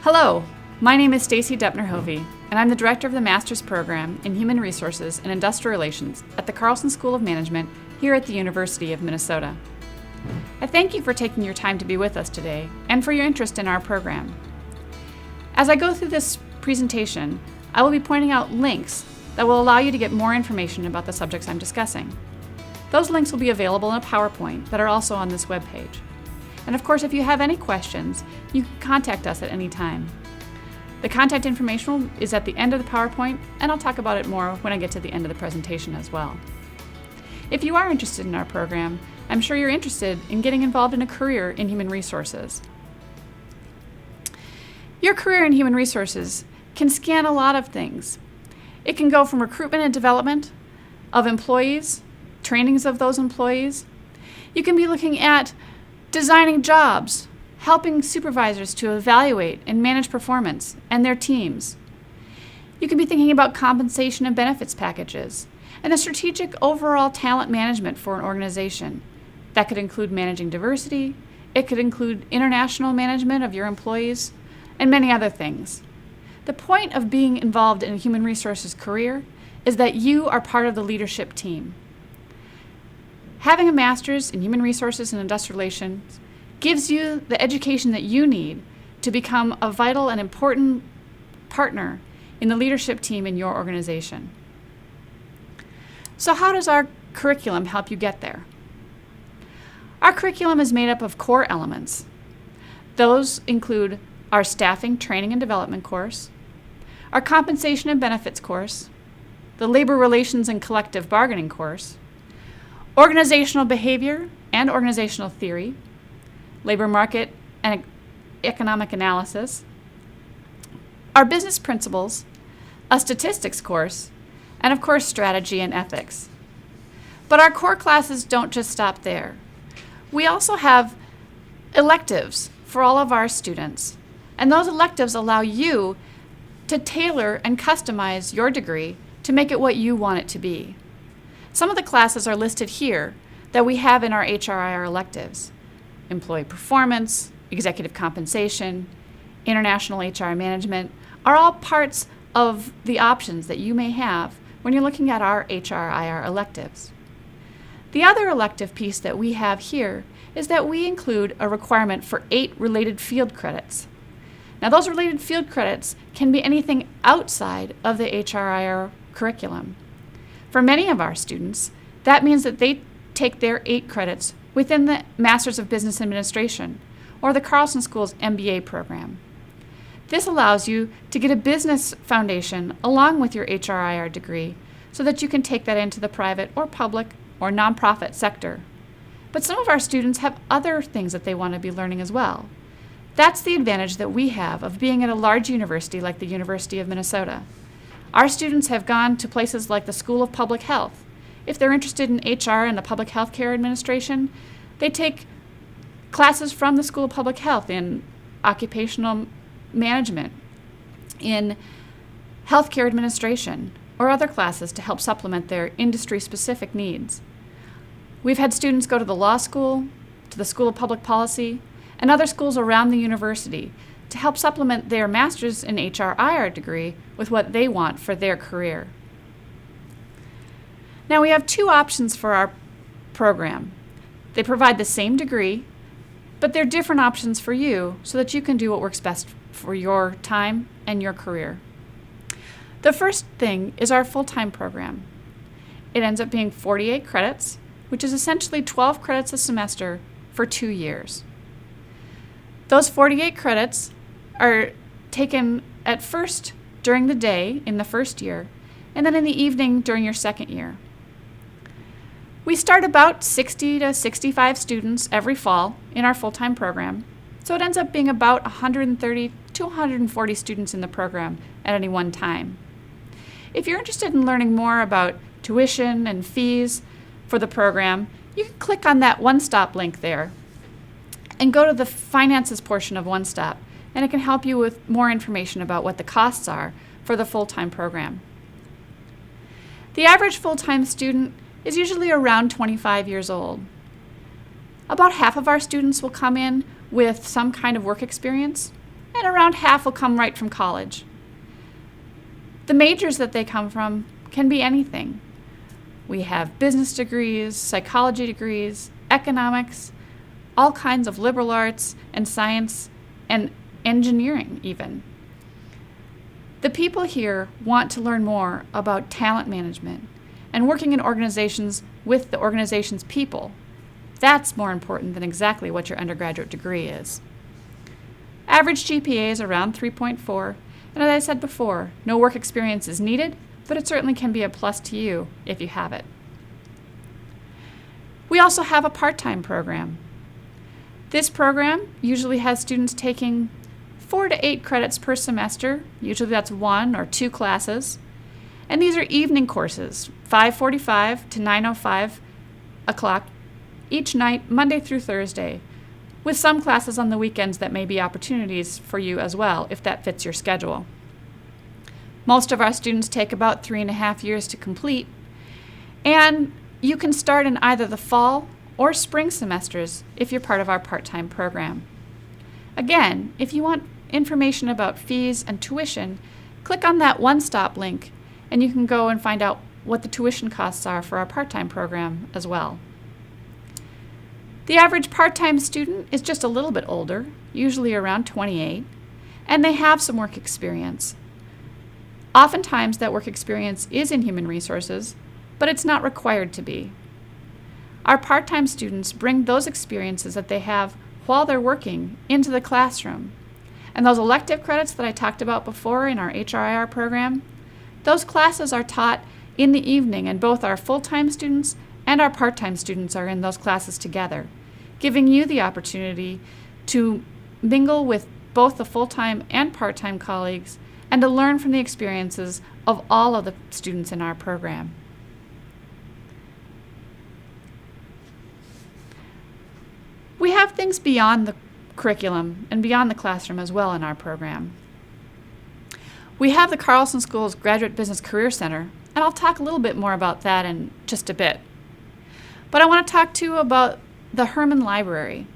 Hello, my name is Stacy Deppner-Hovey, and I'm the Director of the Master's Program in Human Resources and Industrial Relations at the Carlson School of Management here at the University of Minnesota. I thank you for taking your time to be with us today and for your interest in our program. As I go through this presentation, I will be pointing out links that will allow you to get more information about the subjects I'm discussing. Those links will be available in a PowerPoint that are also on this webpage. And of course, if you have any questions, you can contact us at any time. The contact information is at the end of the PowerPoint, and I'll talk about it more when I get to the end of the presentation as well. If you are interested in our program, I'm sure you're interested in getting involved in a career in human resources. Your career in human resources can span a lot of things. It can go from recruitment and development of employees, trainings of those employees. You can be looking at designing jobs, helping supervisors to evaluate and manage performance and their teams. You can be thinking about compensation and benefits packages and the strategic overall talent management for an organization. That could include managing diversity, it could include international management of your employees, and many other things. The point of being involved in a human resources career is that you are part of the leadership team. Having a master's in human resources and industrial relations gives you the education that you need to become a vital and important partner in the leadership team in your organization. So how does our curriculum help you get there? Our curriculum is made up of core elements. Those include our staffing, training, and development course, our compensation and benefits course, the labor relations and collective bargaining course, organizational behavior and organizational theory, labor market and economic analysis, our business principles, a statistics course, and of course strategy and ethics. But our core classes don't just stop there. We also have electives for all of our students, and those electives allow you to tailor and customize your degree to make it what you want it to be. Some of the classes are listed here that we have in our HRIR electives: employee performance, executive compensation, international HR management are all parts of the options that you may have when you're looking at our HRIR electives. The other elective piece that we have here is that we include a requirement for 8 related field credits. Now, those related field credits can be anything outside of the HRIR curriculum. For many of our students, that means that they take their 8 credits within the Masters of Business Administration or the Carlson School's MBA program. This allows you to get a business foundation along with your HRIR degree so that you can take that into the private or public or nonprofit sector. But some of our students have other things that they want to be learning as well. That's the advantage that we have of being at a large university like the University of Minnesota. Our students have gone to places like the School of Public Health. If they're interested in HR and the Public Health Care Administration, they take classes from the School of Public Health in occupational management, in healthcare administration, or other classes to help supplement their industry-specific needs. We've had students go to the law school, to the School of Public Policy, and other schools around the university to help supplement their master's in HRIR degree with what they want for their career. Now, we have 2 options for our program. They provide the same degree, but they're different options for you so that you can do what works best for your time and your career. The first thing is our full-time program. It ends up being 48 credits, which is essentially 12 credits a semester for 2 years. Those 48 credits are taken at first during the day in the first year, and then in the evening during your second year. We start about 60 to 65 students every fall in our full-time program, so it ends up being about 130 to 140 students in the program at any one time. If you're interested in learning more about tuition and fees for the program, you can click on that One Stop link there and go to the finances portion of One Stop, and it can help you with more information about what the costs are for the full-time program. The average full-time student is usually around 25 years old. About half of our students will come in with some kind of work experience, and around half will come right from college. The majors that they come from can be anything. We have business degrees, psychology degrees, economics, all kinds of liberal arts and science and engineering even. The people here want to learn more about talent management and working in organizations with the organization's people. That's more important than exactly what your undergraduate degree is. Average GPA is around 3.4, and as I said before, no work experience is needed, but it certainly can be a plus to you if you have it. We also have a part-time program. This program usually has students taking 4 to 8 credits per semester. Usually that's 1 or 2 classes. And these are evening courses, 5:45 to 9:05 o'clock each night, Monday through Thursday, with some classes on the weekends that may be opportunities for you as well, if that fits your schedule. Most of our students take about 3.5 years to complete, and you can start in either the fall or spring semesters if you're part of our part-time program. Again, if you want information about fees and tuition, click on that one-stop link and you can go and find out what the tuition costs are for our part-time program as well. The average part-time student is just a little bit older, usually around 28, and they have some work experience. Oftentimes that work experience is in human resources, but it's not required to be. Our part-time students bring those experiences that they have while they're working into the classroom. And those elective credits that I talked about before in our HRIR program, those classes are taught in the evening, and both our full-time students and our part-time students are in those classes together, giving you the opportunity to mingle with both the full-time and part-time colleagues and to learn from the experiences of all of the students in our program. We have things beyond the curriculum and beyond the classroom as well in our program. We have the Carlson School's Graduate Business Career Center, and I'll talk a little bit more about that in just a bit. But I want to talk too about the Herman Library.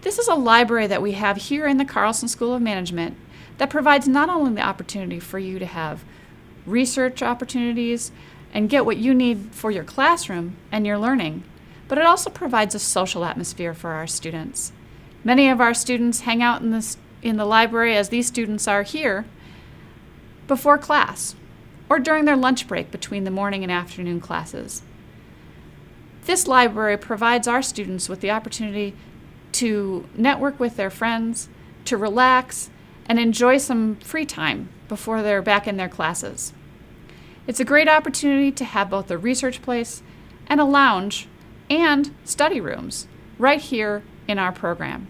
This is a library that we have here in the Carlson School of Management that provides not only the opportunity for you to have research opportunities and get what you need for your classroom and your learning, but it also provides a social atmosphere for our students. Many of our students hang out in the library, as these students are here, before class or during their lunch break between the morning and afternoon classes. This library provides our students with the opportunity to network with their friends, to relax, and enjoy some free time before they're back in their classes. It's a great opportunity to have both a research place and a lounge and study rooms right here in our program.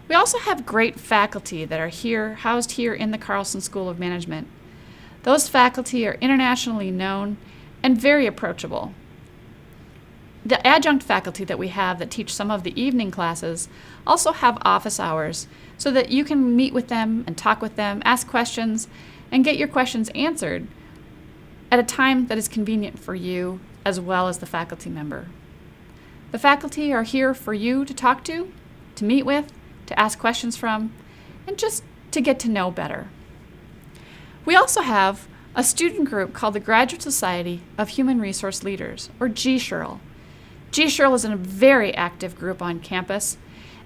We also have great faculty that are here, housed here in the Carlson School of Management. Those faculty are internationally known and very approachable. The adjunct faculty that we have that teach some of the evening classes also have office hours so that you can meet with them and talk with them, ask questions, and get your questions answered at a time that is convenient for you as well as the faculty member. The faculty are here for you to talk to meet with, to ask questions from, and just to get to know better. We also have a student group called the Graduate Society of Human Resource Leaders, or GSHRL. GSHRL is a very active group on campus,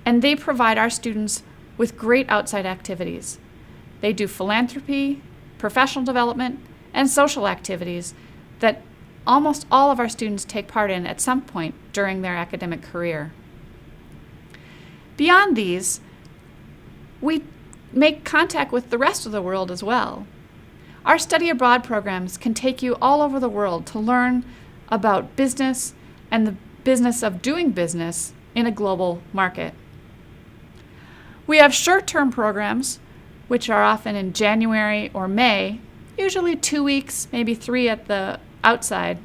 and they provide our students with great outside activities. They do philanthropy, professional development, and social activities that almost all of our students take part in at some point during their academic career. Beyond these, we make contact with the rest of the world as well. Our study abroad programs can take you all over the world to learn about business and the business of doing business in a global market. We have short-term programs, which are often in January or May, usually 2 weeks, maybe 3 at the outside,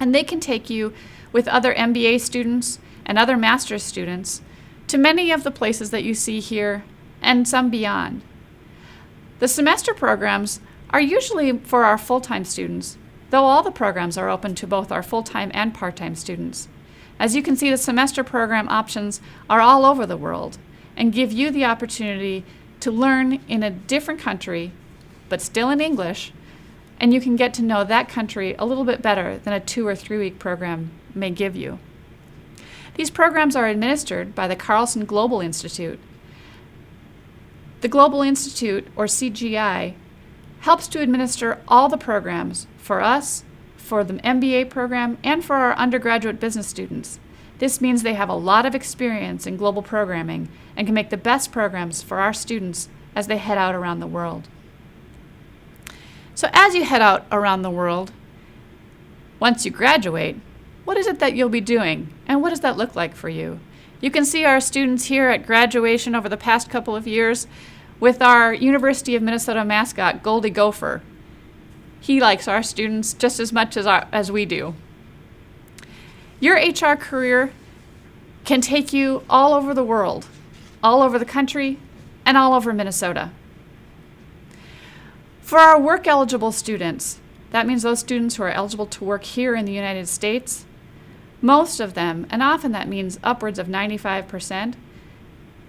and they can take you with other MBA students and other master's students to many of the places that you see here and some beyond. The semester programs are usually for our full-time students, though all the programs are open to both our full-time and part-time students. As you can see, the semester program options are all over the world, and give you the opportunity to learn in a different country, but still in English, and you can get to know that country a little bit better than a 2 or 3 week program may give you. These programs are administered by the Carlson Global Institute. The Global Institute, or CGI, helps to administer all the programs for us, for the MBA program, and for our undergraduate business students. This means they have a lot of experience in global programming and can make the best programs for our students as they head out around the world. So as you head out around the world, once you graduate, what is it that you'll be doing, and what does that look like for you? You can see our students here at graduation over the past couple of years with our University of Minnesota mascot, Goldie Gopher. He likes our students just as much as we do. Your HR career can take you all over the world, all over the country, and all over Minnesota. For our work-eligible students, that means those students who are eligible to work here in the United States, most of them, and often that means upwards of 95%,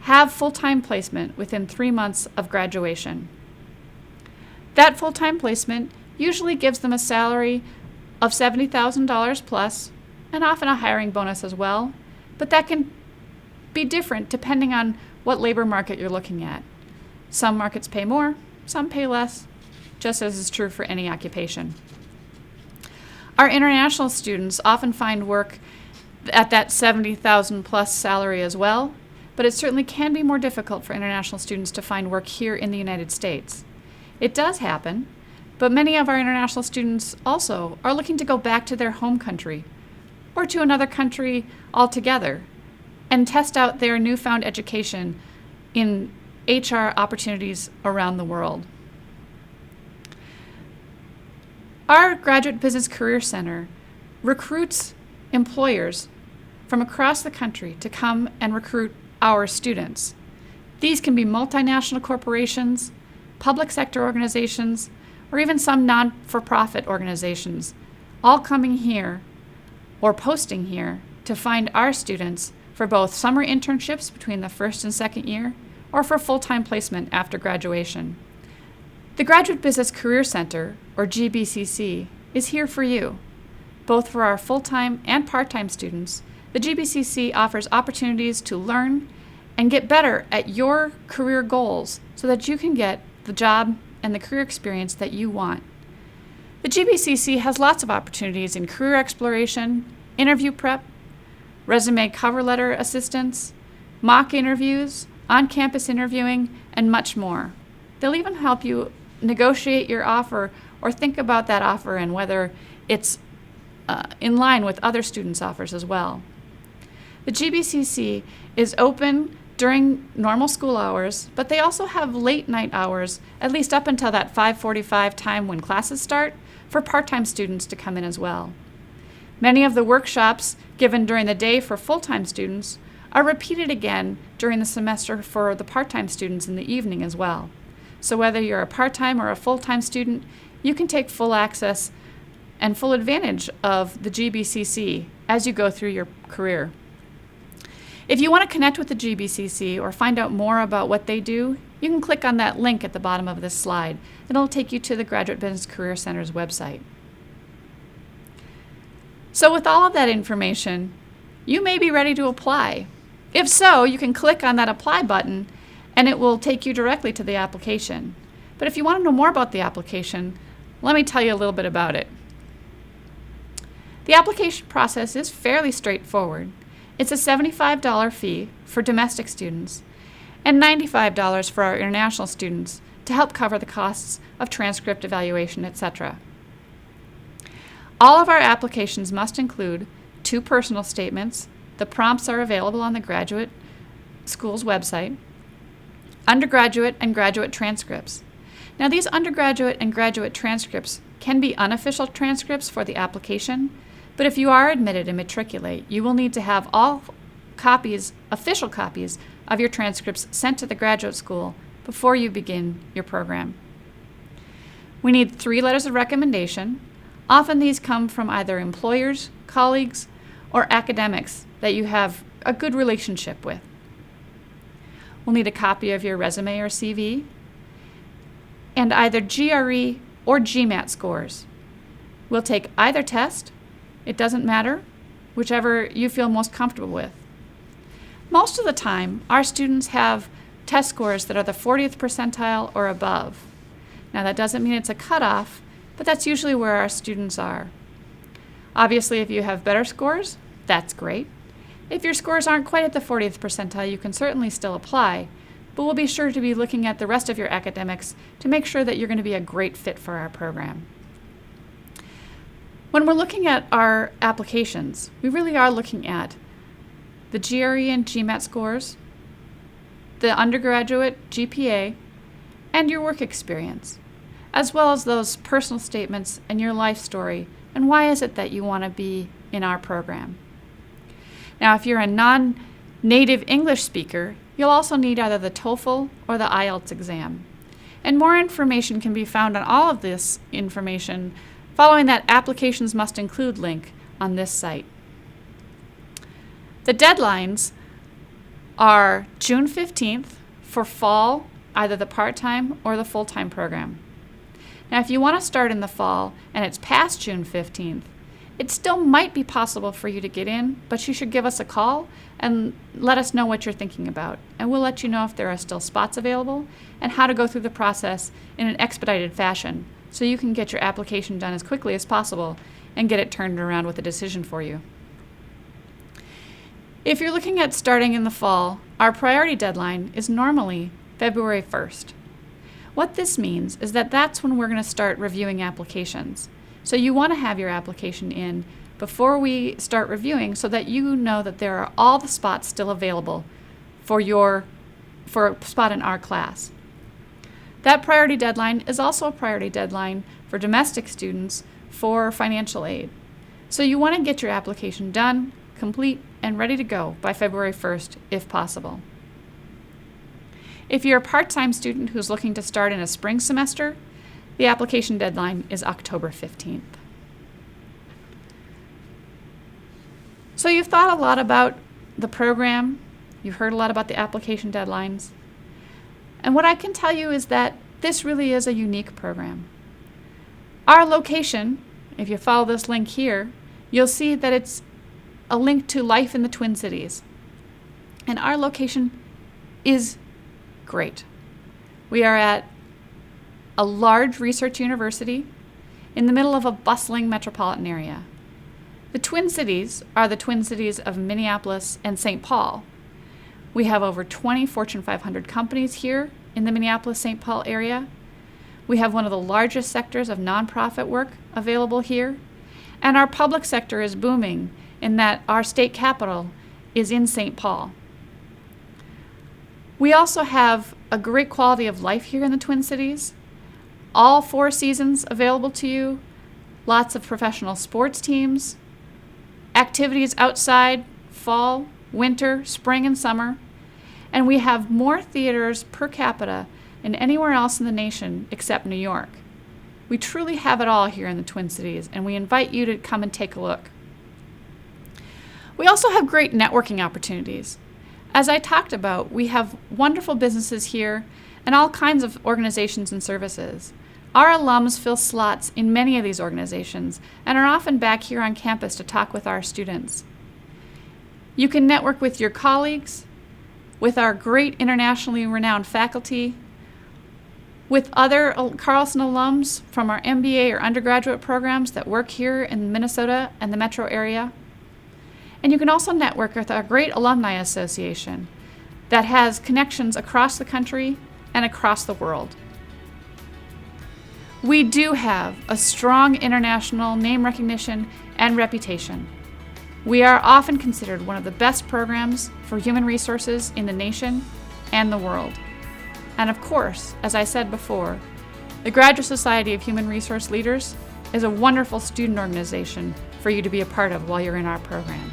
have full-time placement within 3 months of graduation. That full-time placement usually gives them a salary of $70,000 plus, and often a hiring bonus as well, but that can be different depending on what labor market you're looking at. Some markets pay more, some pay less, just as is true for any occupation. Our international students often find work at that $70,000 plus salary as well, but it certainly can be more difficult for international students to find work here in the United States. It does happen, but many of our international students also are looking to go back to their home country or to another country altogether and test out their newfound education in HR opportunities around the world. Our Graduate Business Career Center recruits employers from across the country to come and recruit our students. These can be multinational corporations, public sector organizations, or even some non-for-profit organizations, all coming here or posting here to find our students for both summer internships between the first and second year or for full-time placement after graduation. The Graduate Business Career Center, or GBCC, is here for you. Both for our full-time and part-time students, the GBCC offers opportunities to learn and get better at your career goals so that you can get the job and the career experience that you want. The GBCC has lots of opportunities in career exploration, interview prep, resume cover letter assistance, mock interviews, on-campus interviewing, and much more. They'll even help you negotiate your offer or think about that offer and whether it's in line with other students' offers as well. The GBCC is open during normal school hours, but they also have late night hours, at least up until that 5:45 time when classes start, for part-time students to come in as well. Many of the workshops given during the day for full-time students are repeated again during the semester for the part-time students in the evening as well. So whether you're a part-time or a full-time student, you can take full access and full advantage of the GBCC as you go through your career. If you want to connect with the GBCC or find out more about what they do, you can click on that link at the bottom of this slide. It'll take you to the Graduate Business Career Center's website. So with all of that information, you may be ready to apply. If so, you can click on that apply button and it will take you directly to the application. But if you want to know more about the application, let me tell you a little bit about it. The application process is fairly straightforward. It's a $75 fee for domestic students and $95 for our international students to help cover the costs of transcript evaluation, etc. All of our applications must include 2 personal statements. The prompts are available on the graduate school's website, undergraduate and graduate transcripts. Now, these undergraduate and graduate transcripts can be unofficial transcripts for the application, but if you are admitted and matriculate, you will need to have all copies, official copies, of your transcripts sent to the graduate school before you begin your program. We need 3 letters of recommendation. Often these come from either employers, colleagues, or academics that you have a good relationship with. We'll need a copy of your resume or CV, and either GRE or GMAT scores. We'll take either test. It doesn't matter, whichever you feel most comfortable with. Most of the time, our students have test scores that are the 40th percentile or above. Now, that doesn't mean it's a cutoff, but that's usually where our students are. Obviously, if you have better scores, that's great. If your scores aren't quite at the 40th percentile, you can certainly still apply, but we'll be sure to be looking at the rest of your academics to make sure that you're going to be a great fit for our program. When we're looking at our applications, we really are looking at the GRE and GMAT scores, the undergraduate GPA, and your work experience, as well as those personal statements and your life story, and why is it that you want to be in our program. Now, if you're a non-native English speaker, you'll also need either the TOEFL or the IELTS exam. And more information can be found on all of this information following that Applications Must Include link on this site. The deadlines are June 15th for fall, either the part-time or the full-time program. Now, if you want to start in the fall and it's past June 15th, it still might be possible for you to get in, but you should give us a call and let us know what you're thinking about. And we'll let you know if there are still spots available and how to go through the process in an expedited fashion so you can get your application done as quickly as possible and get it turned around with a decision for you. If you're looking at starting in the fall, our priority deadline is normally February 1st. What this means is that that's when we're going to start reviewing applications. So you want to have your application in before we start reviewing so that you know that there are all the spots still available for a spot in our class. That priority deadline is also a priority deadline for domestic students for financial aid. So you want to get your application done, complete, and ready to go by February 1st if possible. If you're a part-time student who's looking to start in a spring semester, the application deadline is October 15th. So you've thought a lot about the program, you've heard a lot about the application deadlines, and what I can tell you is that this really is a unique program. Our location, if you follow this link here, you'll see that it's a link to life in the Twin Cities. And our location is great. We are at a large research university in the middle of a bustling metropolitan area. The Twin Cities are the Twin Cities of Minneapolis and St. Paul. We have over 20 Fortune 500 companies here in the Minneapolis-St. Paul area. We have one of the largest sectors of nonprofit work available here. And our public sector is booming in that our state capital is in St. Paul. We also have a great quality of life here in the Twin Cities. All 4 seasons available to you, lots of professional sports teams, activities outside, fall, winter, spring, and summer, and we have more theaters per capita than anywhere else in the nation except New York. We truly have it all here in the Twin Cities, and we invite you to come and take a look. We also have great networking opportunities. As I talked about, we have wonderful businesses here and all kinds of organizations and services. Our alums fill slots in many of these organizations and are often back here on campus to talk with our students. You can network with your colleagues, with our great internationally renowned faculty, with other Carlson alums from our MBA or undergraduate programs that work here in Minnesota and the metro area. And you can also network with our great Alumni Association that has connections across the country and across the world. We do have a strong international name recognition and reputation. We are often considered one of the best programs for human resources in the nation and the world. And of course, as I said before, the Graduate Society of Human Resource Leaders is a wonderful student organization for you to be a part of while you're in our program.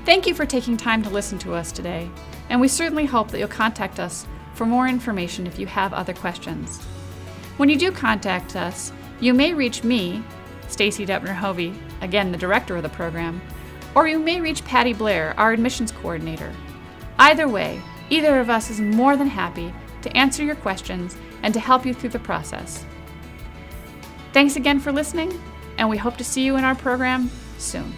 Thank you for taking time to listen to us today, and we certainly hope that you'll contact us for more information if you have other questions. When you do contact us, you may reach me, Stacy Debner-Hovey, again the director of the program, or you may reach Patty Blair, our admissions coordinator. Either way, either of us is more than happy to answer your questions and to help you through the process. Thanks again for listening, and we hope to see you in our program soon.